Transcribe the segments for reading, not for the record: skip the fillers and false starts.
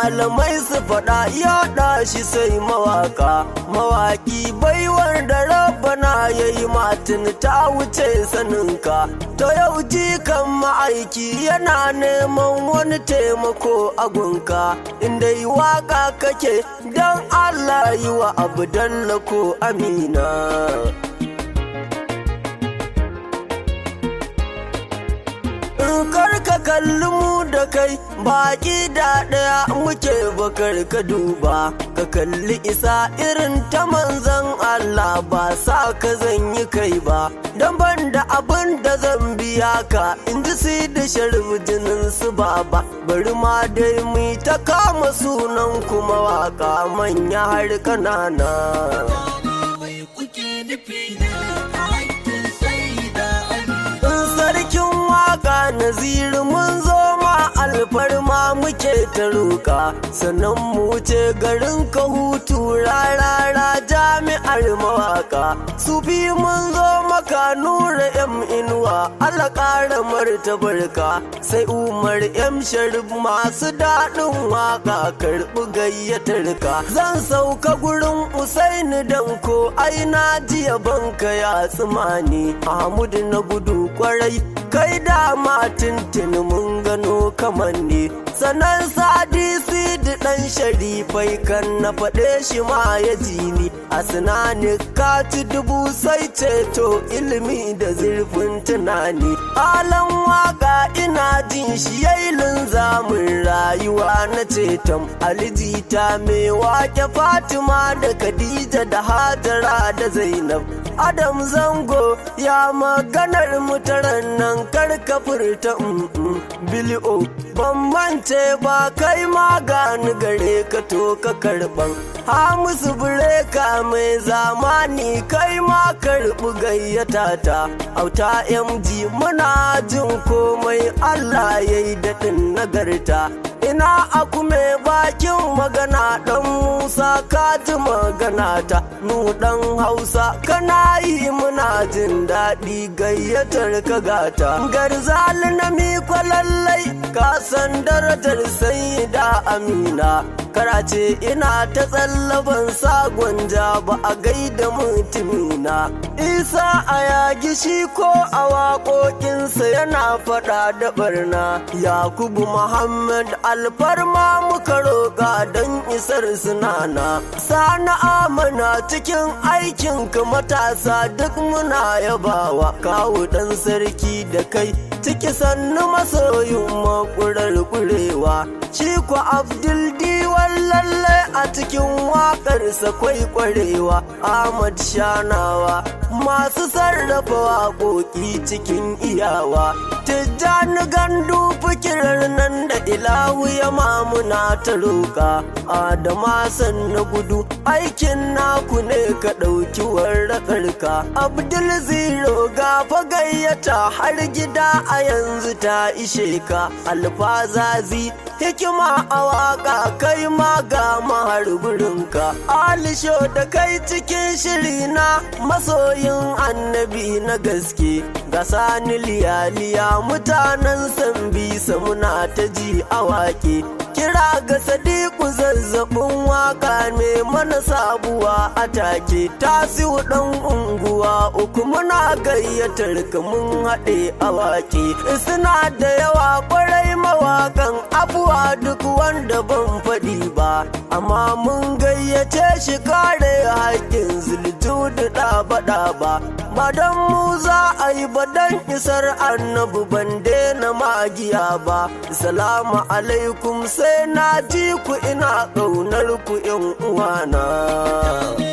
malamai su faɗa yaɗa shi sai mawaka. Mawaki baiwar da rabbana ya yi matin ta wuce saninka. To yau jikan ma'aiki yana neman wani taimako a gunka. Inda yi waka kake don Allah yi wa Abdallah ko Amina. Kar ka kalli mu da kai baki da ɗaya muke bakar ka duba, ka kalli isa irin ta manzan Allah ba sa ka zan yi kai ba, don ban da abin da zan biya ka in ji si da sharbi jinin su baba. Bari ma dai mu ta kama sunan kuma waka manya har kanana. Sarkin waka Naziru mun zo ma alfarma muke ta roƙa, sannan mu wuce garin ka hutu rarara jami'ar mawaka. Sufi mun zo maka Nura M Inuwa Allah ƙara martabarka, sai Umar M Sharif masu daɗin waka karɓi gayyatar ka. Zan sauka gurin Usaini Danko ai na jiya banka ya tsimani. Ahmadu na gudu kwarai kai dama tintin mun gano kamanni, sannan Sadi Sidi ɗan Sharifai kan na faɗe shi ma ya ji ni. A sinani ka ci dubu sai ceto ilimi da zurfin tunani. Alan waka ina jin shi yayi linzamin rayuwa na ceton alijita mai wake Fatima da Khadija da Hajara da Zainab. Adam Zango ya maganar mutaran nan karka furta bili'o ban mance ba kai ma gani gare ka to ka karban. Hamisu Bureka mai zamani kai ma karɓi gayyata ta. Auta MG muna jin komai Allah ya yi daɗin nagarta. Ina aku mai bakin magana ɗan Musa ka ji magana ta. Nu ɗan Hausa kana yi muna jin daɗi gayyatar ka gata. Garzali na miko lallai ka san darajar Sayyida Amina. Karace ina ta tsallaban sagon ja ba a gaida mutumina. Isa a yagi shi ko a waƙoƙinsa yana faɗa da barna. Yakubu Muhammad alfarma muka roƙa don isar sunana. Sani Amana cikin aikinka matasa duk muna yabawa. Kawu ɗan sarki da kai ciki sannu masoyin makurar kurewa. Shi ko Abdul Diwan lalle a cikin waƙarsa kwai kwarewa. Ahmad Shanawa masu sarrafa waƙoƙi cikin iyawa. Tijjani Gandu fikirar nan da ilahu ya mamuna ta roƙa. Adama sanna gudu aikin naku ne ka ɗauki warraƙarka. Abdul Zero gafa gayyata har gida a yanzu ta ishe ka. Alfazazi hikima a waƙa kai ma ga mahar gurinka. Alisho da kai cikin shiri na masoyin annabi na gaske. Ga Sani Liyaliya mutanen Sambisa muna ta ji a waƙe. Kira ga Sadiku zazzabin waka ne mana sabuwa a take. Tasiu ɗan unguwa uku muna gayyatar ka mun haɗe a waƙe. Suna da yawa ƙwarai mawaƙan abuwa duk wanda ban faɗi ba, amma mun gayyace shi kare haƙƙin Zuljudu ɗaba-ɗaba. Ba don mu za a yi ba don isar annabi ban daina magiya ba. Salamu alaikum sai na ji ku ina ƙaunar ku ƴan uwana.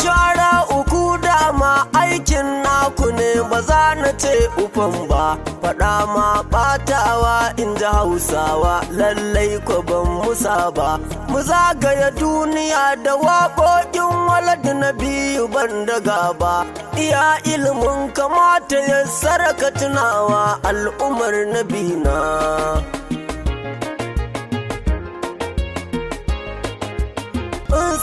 Shara uku dama aikin naku ne ba za na ce ufan ba. Faɗa ma ɓatawa in ji Hausawa lallai ko ban musa ba. Mu zagaya duniya da waƙoƙin waladu na biyu ban daga ba. Iya ilimin kamata ya saraka tunawa al'ummar nabina.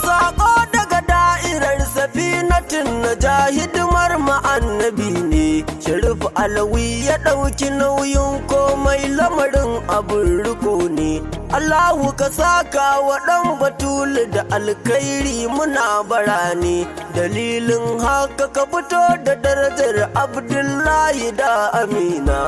Saƙo daga da'irar safinatin na ja hidimar ma'annabi ne. Sharif Alawi ya ɗauki nauyin komai lamarin abin riko ne. Allahu ka saka wa ɗan Batulu da alkhairi muna barane. Dalilin haka ka fito da darajar Abdullahi da Amina.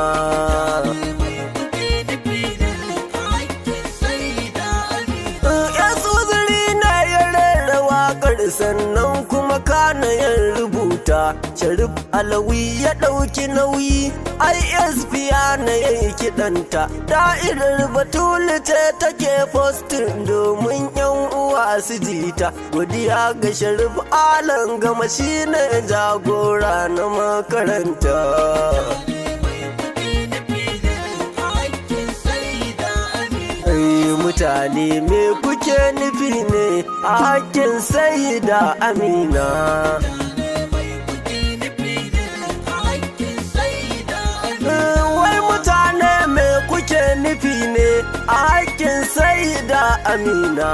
Sannan kuma kana yin rubuta. Sharif Alawi ya ɗauki nauyi, ISP na yayi kiɗanta. Da'irar Batulu ce take postin domin yan uwa su jita. Godiya ga Sharif Alan Gama shine jagora na makaranta. Mutane me kuke nufi ne a hakkin Sayyida Amina? Wai mutane me kuke nufi ne a hakkin Sayyida Amina?